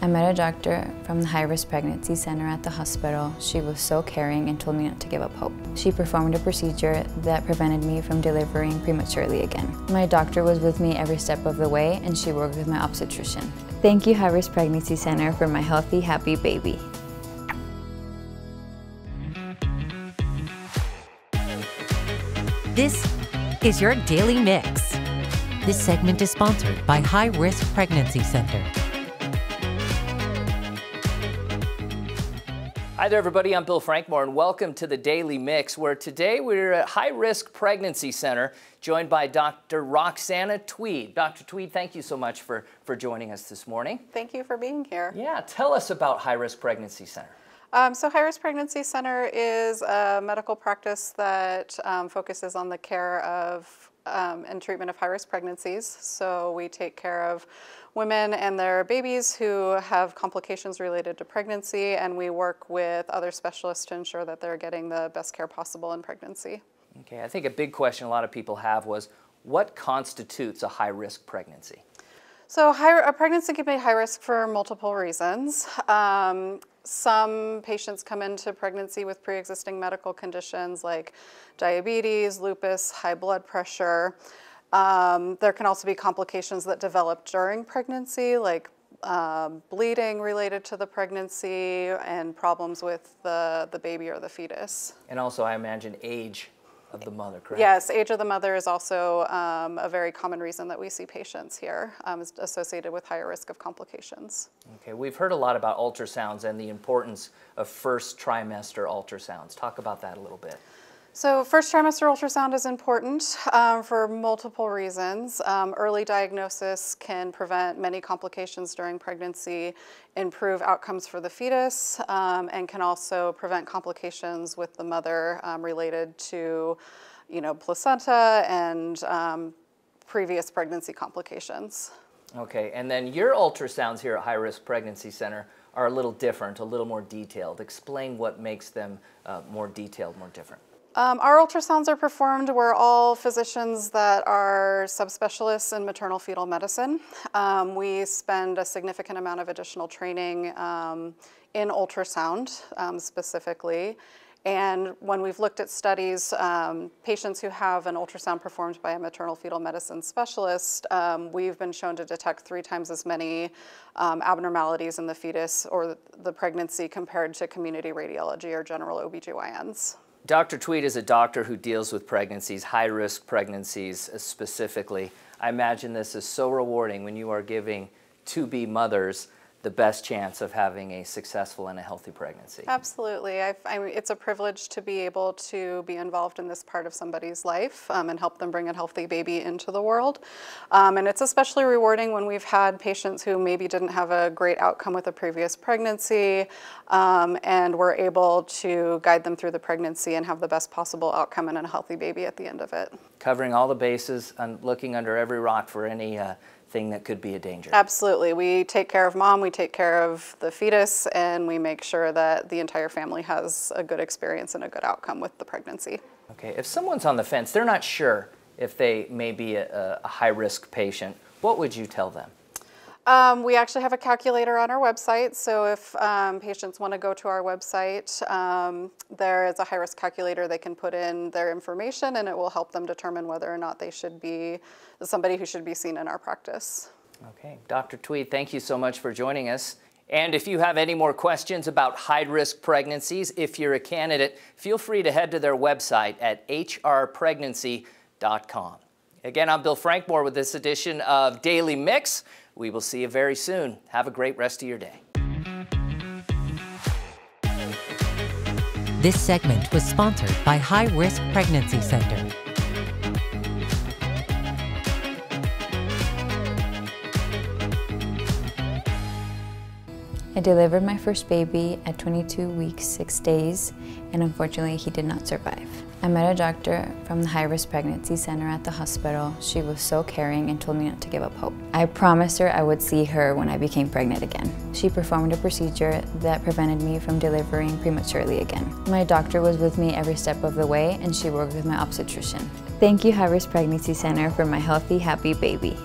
met a doctor from the high-risk pregnancy center at the hospital. She was so caring and told me not to give up hope. She performed a procedure that prevented me from delivering prematurely again. My doctor was with me every step of the way, and she worked with my obstetrician. Thank you, High-Risk Pregnancy Center, for my healthy, happy baby. This is your Daily Mix. This segment is sponsored by High-Risk Pregnancy Center. Hi there, everybody. I'm Bill Frankmore, and welcome to the Daily Mix, where today we're at High-Risk Pregnancy Center, joined by Dr. Roxana Tweed. Dr. Tweed, thank you so much for joining us this morning. Thank you for being here. Yeah, tell us about High-Risk Pregnancy Center. So High-Risk Pregnancy Center is a medical practice that focuses on the care of and treatment of high-risk pregnancies. So we take care of women and their babies who have complications related to pregnancy, and we work with other specialists to ensure that they're getting the best care possible in pregnancy. Okay, I think a big question a lot of people have was, what constitutes a high-risk pregnancy? So a pregnancy can be high risk for multiple reasons. Some patients come into pregnancy with pre-existing medical conditions like diabetes, lupus, high blood pressure. There can also be complications that develop during pregnancy, like bleeding related to the pregnancy and problems with the baby or the fetus. And also, I imagine, age of the mother, correct? Yes, age of the mother is also a very common reason that we see patients here, is associated with higher risk of complications. Okay, we've heard a lot about ultrasounds and the importance of first trimester ultrasounds. Talk about that a little bit. So first trimester ultrasound is important for multiple reasons. Early diagnosis can prevent many complications during pregnancy, improve outcomes for the fetus, and can also prevent complications with the mother related to, placenta and previous pregnancy complications. Okay, and then your ultrasounds here at High Risk Pregnancy Center are a little different, a little more detailed. Explain what makes them more detailed, more different. Our ultrasounds are performed. We're all physicians that are subspecialists in maternal fetal medicine. We spend a significant amount of additional training in ultrasound specifically. And when we've looked at studies, patients who have an ultrasound performed by a maternal fetal medicine specialist, we've been shown to detect 3 times as many abnormalities in the fetus or the pregnancy compared to community radiology or general OBGYNs. Dr. Tweed is a doctor who deals with pregnancies, high-risk pregnancies specifically. I imagine this is so rewarding when you are giving to-be mothers the best chance of having a successful and a healthy pregnancy. Absolutely. It's a privilege to be able to be involved in this part of somebody's life and help them bring a healthy baby into the world. And it's especially rewarding when we've had patients who maybe didn't have a great outcome with a previous pregnancy, and we're able to guide them through the pregnancy and have the best possible outcome and a healthy baby at the end of it. Covering all the bases and looking under every rock for any thing that could be a danger. Absolutely. We take care of mom, we take care of the fetus, and we make sure that the entire family has a good experience and a good outcome with the pregnancy. Okay, if someone's on the fence, they're not sure if they may be a high-risk patient, what would you tell them? We actually have a calculator on our website, so if patients want to go to our website, there is a high-risk calculator. They can put in their information, and it will help them determine whether or not they should be somebody who should be seen in our practice. Okay, Dr. Tweed, thank you so much for joining us. And if you have any more questions about high-risk pregnancies, if you're a candidate, feel free to head to their website at hrpregnancy.com. Again, I'm Bill Frankmore with this edition of Daily Mix. We will see you very soon. Have a great rest of your day. This segment was sponsored by High-Risk Pregnancy Center. I delivered my first baby at 22 weeks, 6 days, and unfortunately he did not survive. I met a doctor from the high-risk pregnancy center at the hospital. She was so caring and told me not to give up hope. I promised her I would see her when I became pregnant again. She performed a procedure that prevented me from delivering prematurely again. My doctor was with me every step of the way, and she worked with my obstetrician. Thank you, High-Risk Pregnancy Center, for my healthy, happy baby.